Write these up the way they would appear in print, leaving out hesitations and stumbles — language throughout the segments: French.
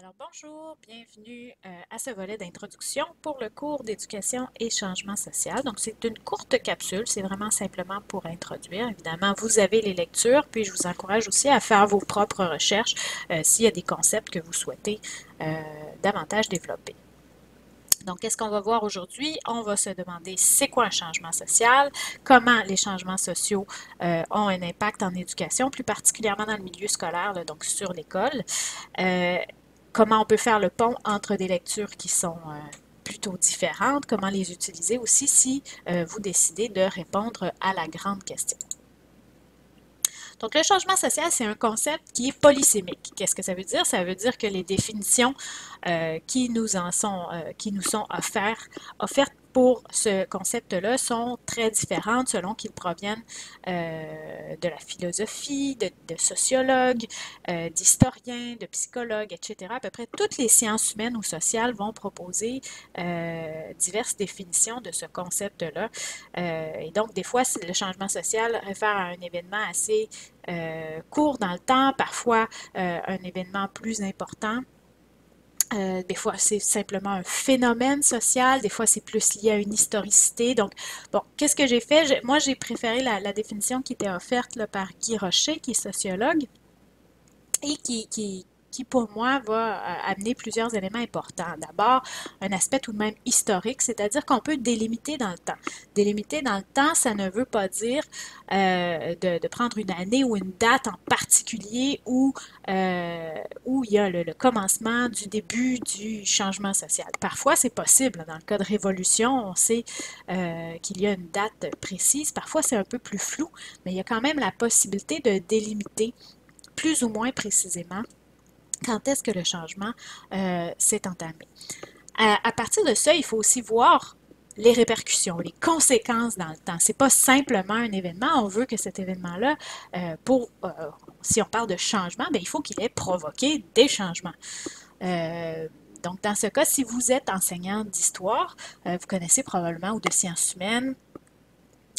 Alors bonjour, bienvenue à ce volet d'introduction pour le cours d'éducation et changement social. Donc c'est une courte capsule, c'est vraiment simplement pour introduire. Évidemment, vous avez les lectures, puis je vous encourage aussi à faire vos propres recherches s'il y a des concepts que vous souhaitez davantage développer. Donc, qu'est-ce qu'on va voir aujourd'hui? On va se demander c'est quoi un changement social, comment les changements sociaux ont un impact en éducation, plus particulièrement dans le milieu scolaire, là, donc sur l'école. Comment on peut faire le pont entre des lectures qui sont plutôt différentes, comment les utiliser aussi si vous décidez de répondre à la grande question. Donc, le changement social, c'est un concept qui est polysémique. Qu'est-ce que ça veut dire? Ça veut dire que les définitions qui nous sont offertes pour ce concept-là sont très différentes selon qu'ils proviennent de la philosophie, de sociologues, d'historiens, de psychologues, etc. À peu près toutes les sciences humaines ou sociales vont proposer diverses définitions de ce concept-là. Et donc, des fois, le changement social réfère à un événement assez court dans le temps, parfois un événement plus important. Des fois, c'est simplement un phénomène social, des fois, c'est plus lié à une historicité. Donc, bon, qu'est-ce que j'ai fait? Moi, j'ai préféré la définition qui était offerte là, par Guy Rocher, qui est sociologue, et qui pour moi, va amener plusieurs éléments importants. D'abord, un aspect tout de même historique, c'est-à-dire qu'on peut délimiter dans le temps. Délimiter dans le temps, ça ne veut pas dire de prendre une année ou une date en particulier où il y a le commencement du début du changement social. Parfois, c'est possible. Dans le cas de révolution, on sait qu'il y a une date précise. Parfois, c'est un peu plus flou, mais il y a quand même la possibilité de délimiter plus ou moins précisément quand est-ce que le changement s'est entamé. À partir de ça, il faut aussi voir les répercussions, les conséquences dans le temps. C'est pas simplement un événement, on veut que cet événement-là, si on parle de changement, bien, il faut qu'il ait provoqué des changements. Donc, dans ce cas, si vous êtes enseignant d'histoire, vous connaissez probablement, ou de sciences humaines,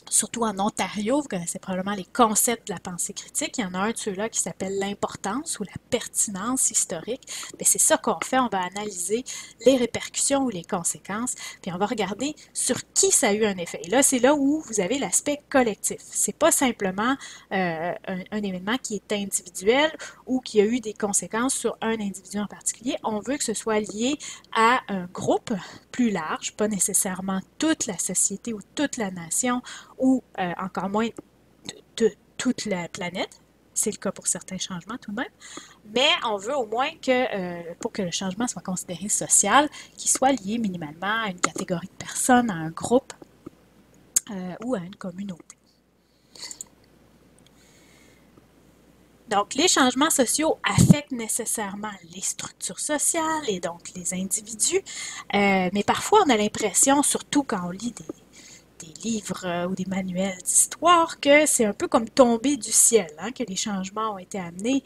surtout en Ontario, vous connaissez probablement les concepts de la pensée critique. Il y en a un de ceux-là qui s'appelle l'importance ou la pertinence historique. C'est ça qu'on fait, on va analyser les répercussions ou les conséquences, puis on va regarder sur qui ça a eu un effet. Et là, c'est là où vous avez l'aspect collectif. C'est pas simplement un événement qui est individuel ou qui a eu des conséquences sur un individu en particulier. On veut que ce soit lié à un groupe plus large, pas nécessairement toute la société ou toute la nation, ou encore moins de toute la planète. C'est le cas pour certains changements tout de même. Mais on veut au moins que, pour que le changement soit considéré social, qu'il soit lié minimalement à une catégorie de personnes, à un groupe ou à une communauté. Donc, les changements sociaux affectent nécessairement les structures sociales et donc les individus, mais parfois on a l'impression, surtout quand on lit des livres ou des manuels d'histoire, que c'est un peu comme tomber du ciel, hein, que les changements ont été amenés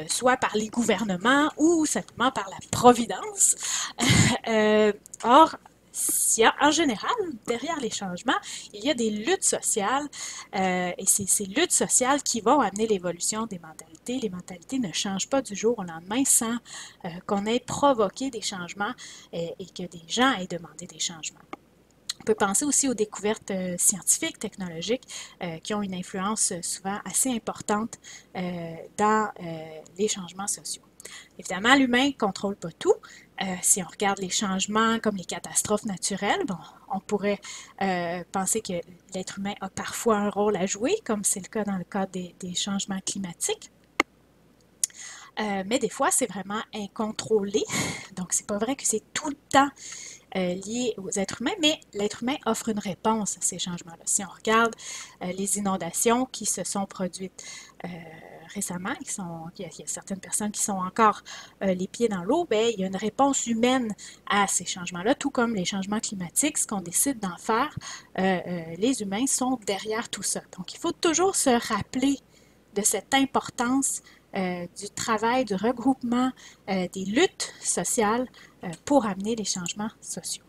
soit par les gouvernements ou simplement par la providence. Or, en général, derrière les changements, il y a des luttes sociales et c'est ces luttes sociales qui vont amener l'évolution des mentalités. Les mentalités ne changent pas du jour au lendemain sans qu'on ait provoqué des changements et que des gens aient demandé des changements. On peut penser aussi aux découvertes scientifiques, technologiques, qui ont une influence souvent assez importante dans les changements sociaux. Évidemment, l'humain ne contrôle pas tout. Si on regarde les changements comme les catastrophes naturelles, bon, on pourrait penser que l'être humain a parfois un rôle à jouer, comme c'est le cas dans le cadre des changements climatiques. Mais des fois, c'est vraiment incontrôlé. Donc, c'est pas vrai que c'est tout le temps lié aux êtres humains, mais l'être humain offre une réponse à ces changements-là. Si on regarde les inondations qui se sont produites récemment, il y a certaines personnes qui sont encore les pieds dans l'eau, bien, il y a une réponse humaine à ces changements-là, tout comme les changements climatiques, ce qu'on décide d'en faire, les humains sont derrière tout ça. Donc, il faut toujours se rappeler de cette importance du travail, du regroupement, des luttes sociales pour amener les changements sociaux.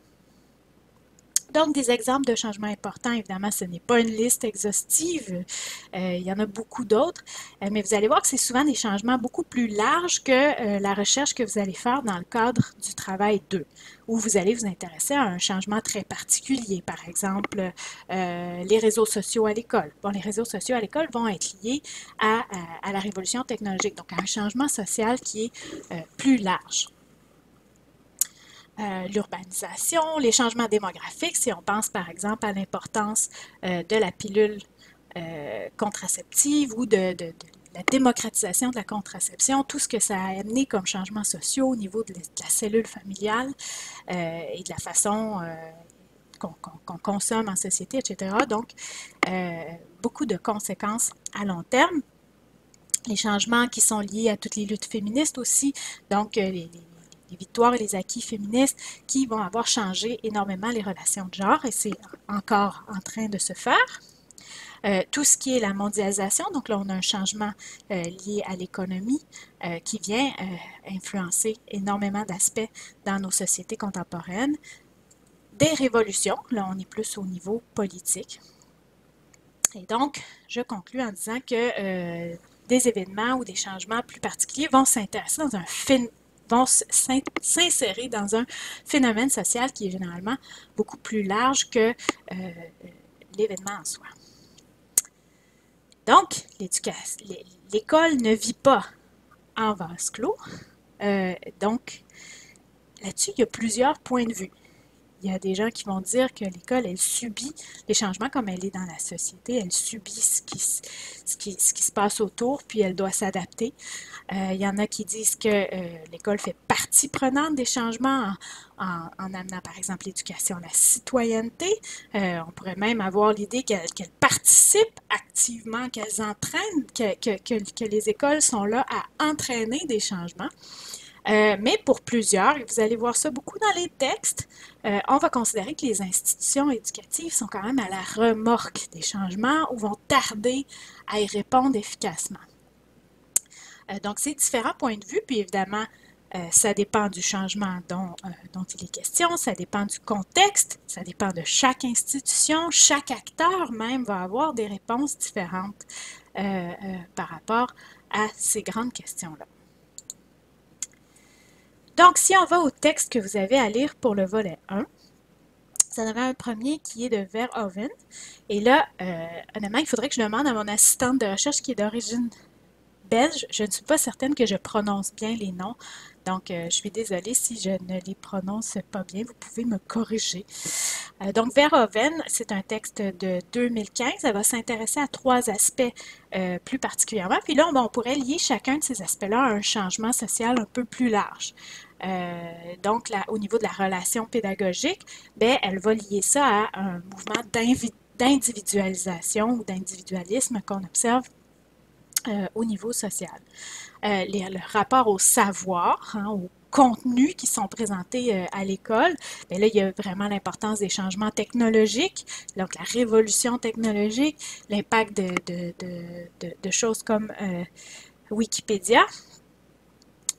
Donc, des exemples de changements importants, évidemment, ce n'est pas une liste exhaustive, il y en a beaucoup d'autres, mais vous allez voir que c'est souvent des changements beaucoup plus larges que la recherche que vous allez faire dans le cadre du travail 2, où vous allez vous intéresser à un changement très particulier, par exemple, les réseaux sociaux à l'école. Bon, les réseaux sociaux à l'école vont être liés à la révolution technologique, donc à un changement social qui est plus large. L'urbanisation, les changements démographiques, si on pense par exemple à l'importance de la pilule contraceptive ou de la démocratisation de la contraception, tout ce que ça a amené comme changements sociaux au niveau de la cellule familiale et de la façon qu'on consomme en société, etc. Donc, beaucoup de conséquences à long terme. Les changements qui sont liés à toutes les luttes féministes aussi, donc les victoires et les acquis féministes qui vont avoir changé énormément les relations de genre et c'est encore en train de se faire. Tout ce qui est la mondialisation, donc là on a un changement lié à l'économie qui vient influencer énormément d'aspects dans nos sociétés contemporaines. Des révolutions, là on est plus au niveau politique. Et donc, je conclus en disant que des événements ou des changements plus particuliers vont s'intéresser dans un vont s'insérer dans un phénomène social qui est généralement beaucoup plus large que l'événement en soi. Donc, l'école ne vit pas en vase clos. Donc, là-dessus, il y a plusieurs points de vue. Il y a des gens qui vont dire que l'école, elle subit les changements comme elle est dans la société, elle subit ce qui se passe autour, puis elle doit s'adapter. Il y en a qui disent que l'école fait partie prenante des changements en amenant par exemple l'éducation à la citoyenneté. On pourrait même avoir l'idée qu'elle participe activement, qu'elles entraînent, que les écoles sont là à entraîner des changements. Mais pour plusieurs, et vous allez voir ça beaucoup dans les textes, on va considérer que les institutions éducatives sont quand même à la remorque des changements ou vont tarder à y répondre efficacement. Donc, c'est différents points de vue, puis évidemment, ça dépend du changement dont il est question, ça dépend du contexte, ça dépend de chaque institution, chaque acteur même va avoir des réponses différentes par rapport à ces grandes questions-là. Donc, si on va au texte que vous avez à lire pour le volet 1, vous en avez un premier qui est de Verhoeven. Et là, honnêtement, il faudrait que je demande à mon assistante de recherche qui est d'origine belge. Je ne suis pas certaine que je prononce bien les noms. Donc, je suis désolée si je ne les prononce pas bien. Vous pouvez me corriger. Donc, Verhoeven, c'est un texte de 2015. Ça va s'intéresser à 3 aspects plus particulièrement. Puis là, on pourrait lier chacun de ces aspects-là à un changement social un peu plus large. Donc, là, au niveau de la relation pédagogique, bien, elle va lier ça à un mouvement d'individualisation ou d'individualisme qu'on observe au niveau social. Le rapport au savoir, aux contenus qui sont présentés à l'école, bien là, il y a vraiment l'importance des changements technologiques, donc la révolution technologique, l'impact de choses comme Wikipédia.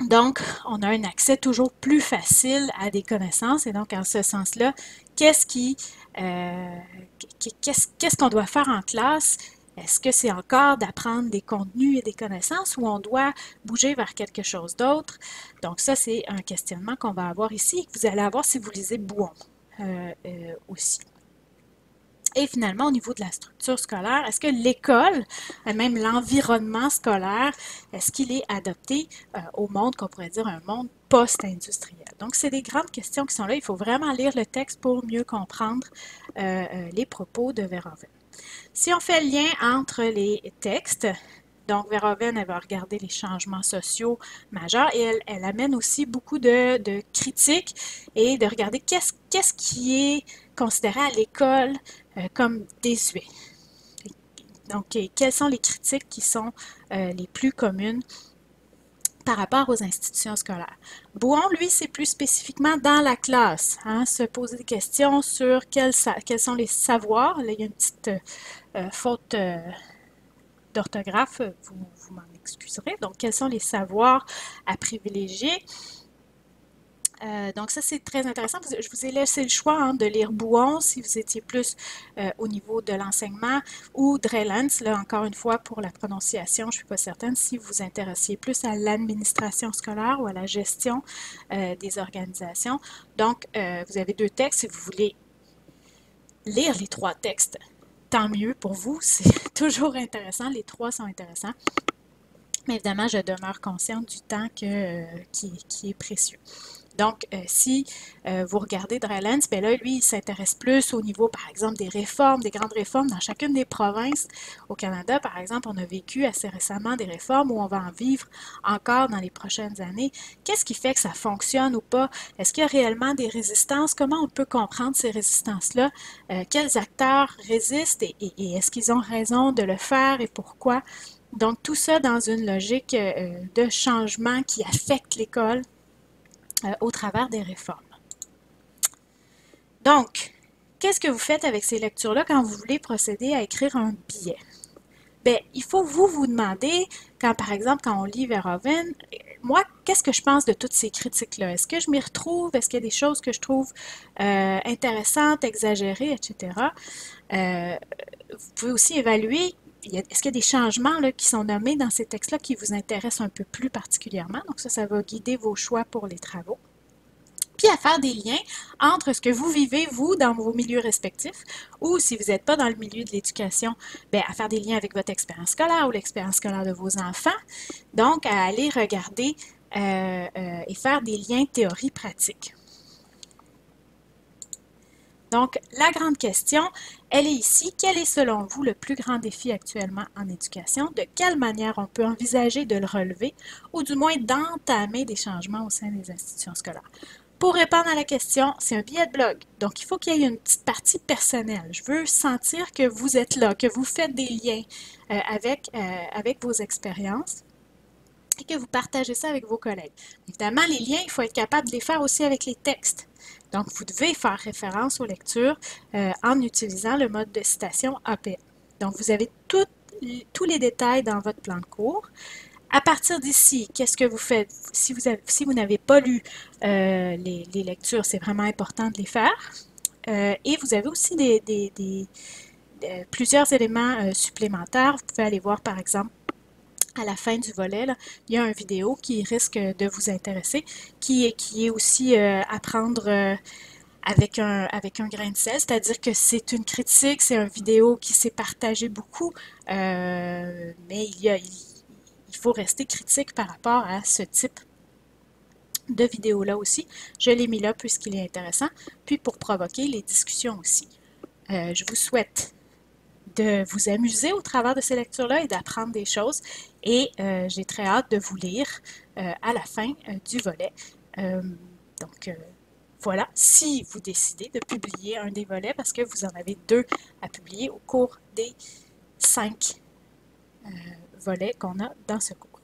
Donc, on a un accès toujours plus facile à des connaissances et donc, en ce sens-là, qu'est-ce qu'on doit faire en classe? Est-ce que c'est encore d'apprendre des contenus et des connaissances ou on doit bouger vers quelque chose d'autre? Donc, ça, c'est un questionnement qu'on va avoir ici et que vous allez avoir si vous lisez Bouon aussi. Et finalement, au niveau de la structure scolaire, est-ce que l'école, même l'environnement scolaire, est-ce qu'il est adapté au monde qu'on pourrait dire un monde post-industriel? Donc, c'est des grandes questions qui sont là. Il faut vraiment lire le texte pour mieux comprendre les propos de Verhoeven. Si on fait le lien entre les textes, donc Verhoeven, elle va regarder les changements sociaux majeurs et elle amène aussi beaucoup de critiques et de regarder qu'est-ce qui est considéré à l'école comme désuet. Donc, quelles sont les critiques qui sont les plus communes par rapport aux institutions scolaires. Bouon, lui, c'est plus spécifiquement dans la classe, se poser des questions sur quels sont les savoirs. Là, il y a une petite faute d'orthographe, vous m'en excuserez. Donc, quels sont les savoirs à privilégier? Donc ça, c'est très intéressant. Je vous ai laissé le choix hein, de lire Bouon si vous étiez plus au niveau de l'enseignement ou Drellens, là encore une fois pour la prononciation, je ne suis pas certaine si vous vous intéressiez plus à l'administration scolaire ou à la gestion des organisations. Donc, vous avez 2 textes. Si vous voulez lire les 3 textes, tant mieux pour vous. C'est toujours intéressant. Les 3 sont intéressants. Mais évidemment, je demeure consciente du temps qui est précieux. Donc, si vous regardez Drellens, bien là, lui, il s'intéresse plus au niveau, par exemple, des réformes, des grandes réformes dans chacune des provinces. Au Canada, par exemple, on a vécu assez récemment des réformes où on va en vivre encore dans les prochaines années. Qu'est-ce qui fait que ça fonctionne ou pas? Est-ce qu'il y a réellement des résistances? Comment on peut comprendre ces résistances-là? Quels acteurs résistent et est-ce qu'ils ont raison de le faire et pourquoi? Donc, tout ça dans une logique de changement qui affecte l'école au travers des réformes. Donc, qu'est-ce que vous faites avec ces lectures-là quand vous voulez procéder à écrire un billet? Bien, il faut vous demander, par exemple, quand on lit Verhoeven, moi, qu'est-ce que je pense de toutes ces critiques-là? Est-ce que je m'y retrouve? Est-ce qu'il y a des choses que je trouve intéressantes, exagérées, etc.? Vous pouvez aussi évaluer, est-ce qu'il y a des changements là, qui sont nommés dans ces textes-là qui vous intéressent un peu plus particulièrement? Donc ça va guider vos choix pour les travaux. Puis à faire des liens entre ce que vous vivez, vous, dans vos milieux respectifs, ou si vous n'êtes pas dans le milieu de l'éducation, bien, à faire des liens avec votre expérience scolaire ou l'expérience scolaire de vos enfants. Donc, à aller regarder et faire des liens théorie-pratique. Donc, la grande question, elle est ici. Quel est selon vous le plus grand défi actuellement en éducation? De quelle manière on peut envisager de le relever ou du moins d'entamer des changements au sein des institutions scolaires? Pour répondre à la question, c'est un billet de blog. Donc, il faut qu'il y ait une petite partie personnelle. Je veux sentir que vous êtes là, que vous faites des liens avec vos expériences et que vous partagez ça avec vos collègues. Évidemment, les liens, il faut être capable de les faire aussi avec les textes. Donc, vous devez faire référence aux lectures en utilisant le mode de citation APA. Donc, vous avez tous les détails dans votre plan de cours. À partir d'ici, qu'est-ce que vous faites? Si vous n'avez pas lu les lectures, c'est vraiment important de les faire. Et vous avez aussi plusieurs éléments supplémentaires. Vous pouvez aller voir, par exemple, à la fin du volet, là, il y a une vidéo qui risque de vous intéresser, qui est aussi à prendre avec un grain de sel, c'est-à-dire que c'est une critique, c'est une vidéo qui s'est partagée beaucoup, mais il faut rester critique par rapport à ce type de vidéo-là aussi. Je l'ai mis là puisqu'il est intéressant, puis pour provoquer les discussions aussi. Je vous souhaite de vous amuser au travers de ces lectures-là et d'apprendre des choses. Et j'ai très hâte de vous lire à la fin du volet. Donc, voilà, si vous décidez de publier un des volets, parce que vous en avez 2 à publier au cours des 5 volets qu'on a dans ce cours.